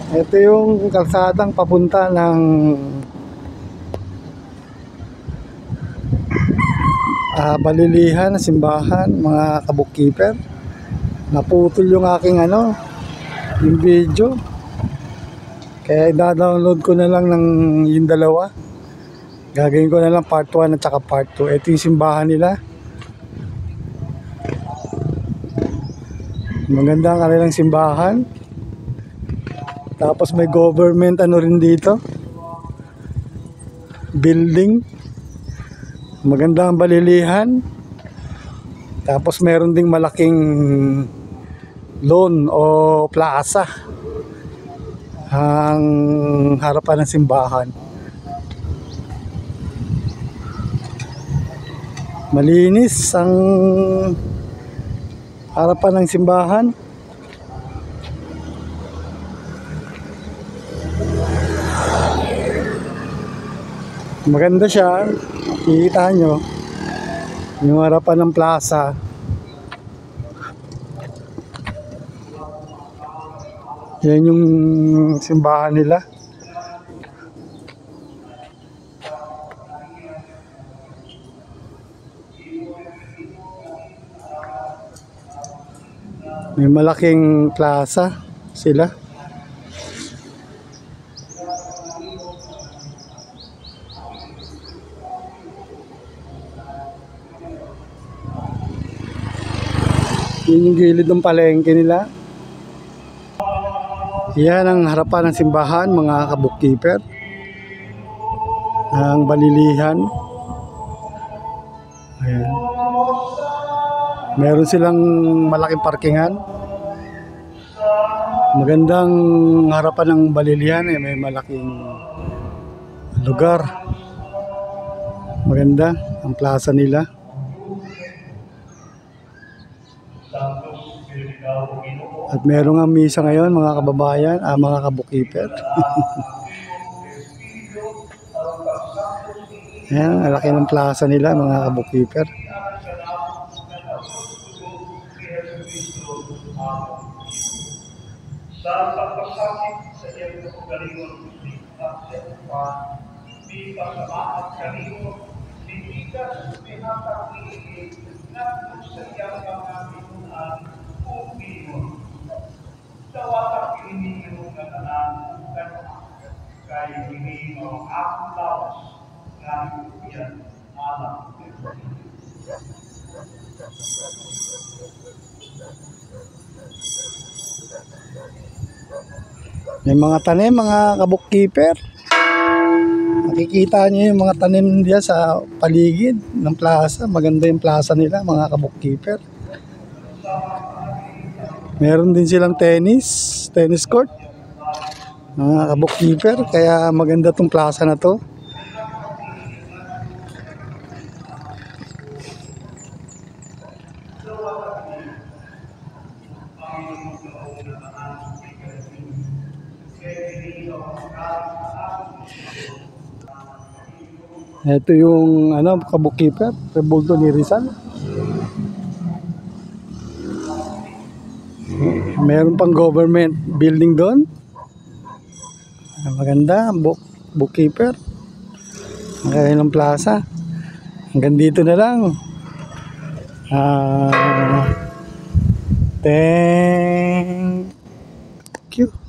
Ito yung kalsadang papunta ng balilihan na simbahan, mga kabukkeeper. Naputol yung aking yung video. Kaya i-download ko na lang ng yung dalawa. Gagawin ko na lang part 1 at saka part 2. Ito yung simbahan nila. Maganda ang kanilang simbahan. Tapos may government rin dito. Building. Maganda ang balilihan. Tapos meron ding malaking lawn o plaza ang harapan ng simbahan. Malinis ang harapan ng simbahan. Maganda siya. Kikita nyo yung harapan ng plaza. Yan yung simbahan nila. May malaking plaza sila. Yun yung gilid ng palengke nila. Yan ang harapan ng simbahan, mga kabukkeeper. Ang balilihan. Ayan. Meron silang malaking parkingan. Magandang harapan ng balilihan, may malaking lugar. Maganda ang plaza nila. At meron nga misa ngayon, mga kababayan, mga kabukkeeper. Ayan, ang laki ng plaza nila, mga kabukkeeper. Sa pagpasakit sa iyong kapagalingon, di pagsamaan kanino, di ka pinapag-iigit na sa iyong mga pinunan o pinunan. Sa watak ininyo na tanan kung gano'n, kaya hindi mo ang lawas na iyan alam. May mga tanim, mga kabukkeeper. Nakikita niyo yung mga tanim diyan sa paligid ng plaza. Maganda yung plaza nila, mga kabukkeeper. Meron din silang tennis court, mga kabukkeeper. Kaya maganda tong plaza na to. Ito yung kabukkeeper, rebulto ni Rizal. Meron pang government building doon. Maganda, bookkeeper. Ang ng plaza. Hanggang dito na lang. Thank you.